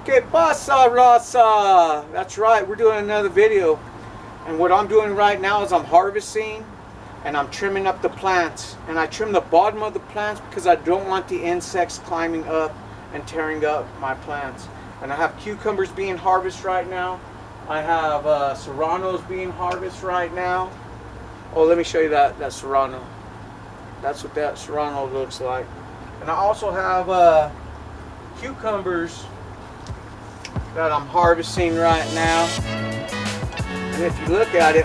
¿Qué pasa, raza? That's right, we're doing another video. And what I'm doing right now is I'm harvesting and I'm trimming up the plants. And I trim the bottom of the plants because I don't want the insects climbing up and tearing up my plants. And I have cucumbers being harvested right now. I have serranos being harvested right now. Oh, let me show you that serrano. That's what that serrano looks like. And I also have cucumbers that I'm harvesting right now. And if you look at it,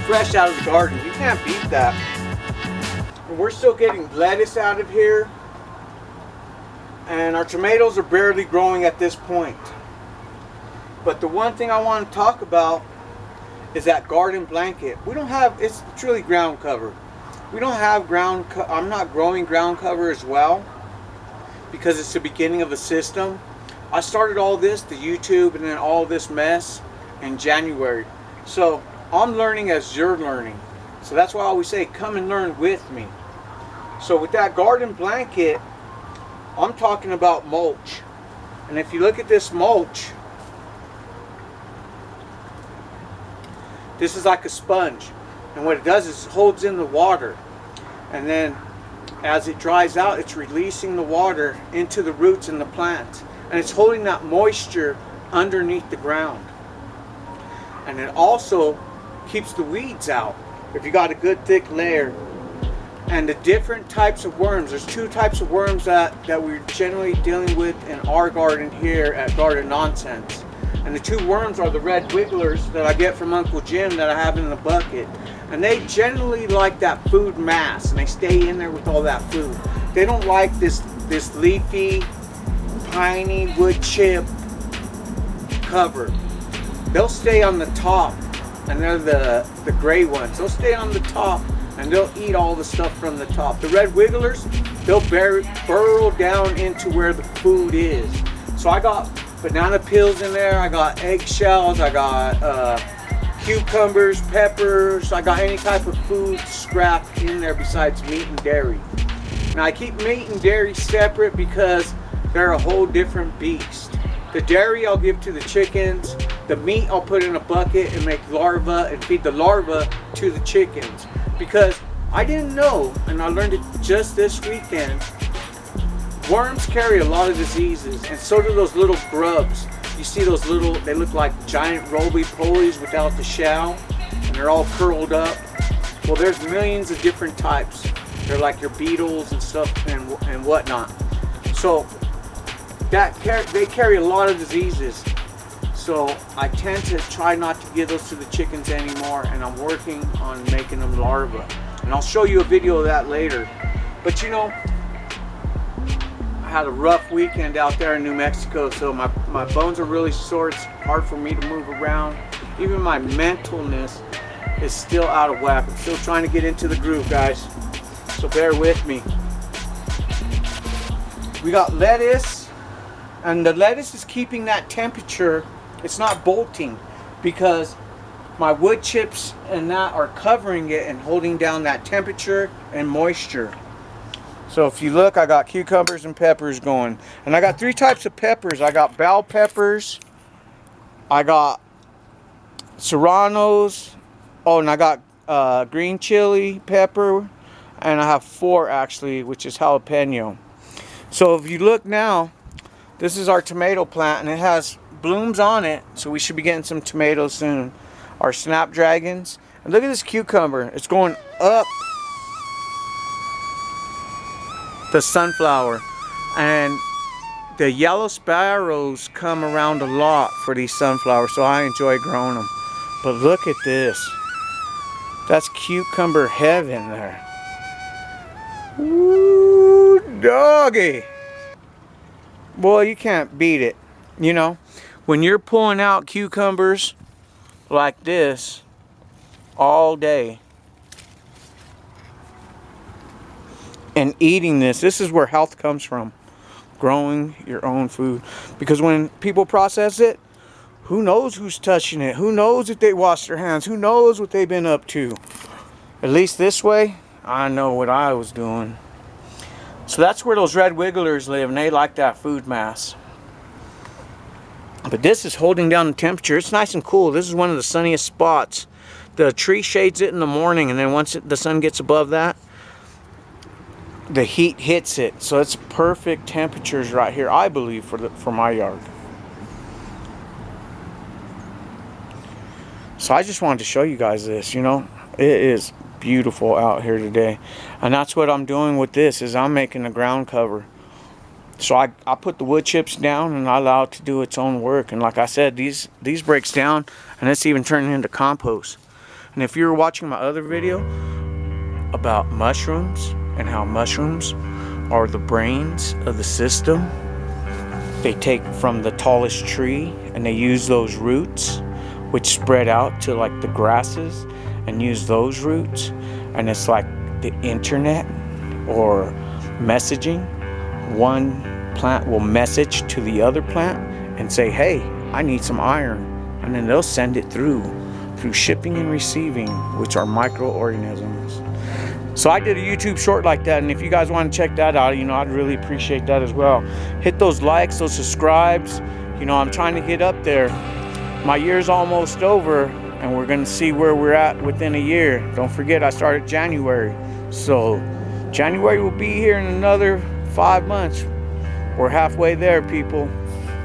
fresh out of the garden, you can't beat that. And we're still getting lettuce out of here, and our tomatoes are barely growing at this point. But the one thing I want to talk about is that garden blanket. We don't have, it's really ground cover. We don't have ground I'm not growing ground cover as well because it's the beginning of a system. I started all this, the YouTube and then all this mess in January. So I'm learning as you're learning. So that's why I always say come and learn with me. So with that garden blanket, I'm talking about mulch. And if you look at this mulch, this is like a sponge, and what it does is it holds in the water, and then as it dries out, it's releasing the water into the roots in the plant, and it's holding that moisture underneath the ground. And it also keeps the weeds out if you got a good thick layer. And the different types of worms, there's two types of worms that we're generally dealing with in our garden here at Garden Nonsense. And the two worms are the red wigglers that I get from Uncle Jim that I have in the bucket. And they generally like that food mass, and they stay in there with all that food. They don't like this leafy, piney wood chip cover. They'll stay on the top, and they're the gray ones. They'll stay on the top, and they'll eat all the stuff from the top. The red wigglers, they'll burrow down into where the food is. So I got banana peels in there, I got eggshells, I got cucumbers, peppers, I got any type of food scrap in there besides meat and dairy. Now I keep meat and dairy separate because they're a whole different beast. The dairy I'll give to the chickens, the meat I'll put in a bucket and make larvae and feed the larvae to the chickens. Because I didn't know, and I learned it just this weekend, worms carry a lot of diseases, and so do those little grubs. You see those little, they look like giant roly-polies without the shell, and they're all curled up. Well, there's millions of different types. They're like your beetles and stuff and whatnot. So they carry a lot of diseases. So I tend to try not to give those to the chickens anymore, and I'm working on making them larvae. And I'll show you a video of that later. But you know, I had a rough weekend out there in New Mexico, so my bones are really sore. It's hard for me to move around. Even my mentalness is still out of whack. I'm still trying to get into the groove, guys. So bear with me. We got lettuce, and the lettuce is keeping that temperature. It's not bolting because my wood chips and that are covering it and holding down that temperature and moisture. So if you look, I got cucumbers and peppers going. And I got three types of peppers. I got bell peppers, I got serranos, oh, and I got green chili pepper, and I have 4 actually, which is jalapeno. So if you look now, this is our tomato plant, and it has blooms on it, so we should be getting some tomatoes soon. Our snapdragons. And look at this cucumber. It's going up the sunflower. And the yellow sparrows come around a lot for these sunflowers, so I enjoy growing them. But look at this. That's cucumber heaven there. Ooh, doggy. Boy, you can't beat it. You know, when you're pulling out cucumbers like this all day and eating this is where health comes from. growing your own food. Because when people process it, who knows who's touching it? Who knows if they wash their hands? Who knows what they've been up to? At least this way, I know what I was doing. So that's where those red wigglers live, and they like that food mass. But this is holding down the temperature. It's nice and cool. This is one of the sunniest spots. The tree shades it in the morning, and then once the sun gets above that, the heat hits it. So it's perfect temperatures right here, I believe, for my yard. So I just wanted to show you guys this, you know. It is beautiful out here today. And that's what I'm doing with this, is I'm making a ground cover. So I put the wood chips down and I allow it to do its own work. And like I said, these breaks down and it's even turning into compost. And if you were watching my other video about mushrooms and how mushrooms are the brains of the system, they take from the tallest tree and they use those roots, which spread out to like the grasses, and use those roots. And it's like the internet or messaging. One plant will message to the other plant and say, hey, I need some iron. And then they'll send it through shipping and receiving, which are microorganisms. So I did a YouTube short like that, and if you guys want to check that out, you know, I'd really appreciate that as well. Hit those likes, those subscribes. You know, I'm trying to get up there. My year's almost over, and we're going to see where we're at within a year. Don't forget, I started January. So January will be here in another 5 months. We're halfway there, people.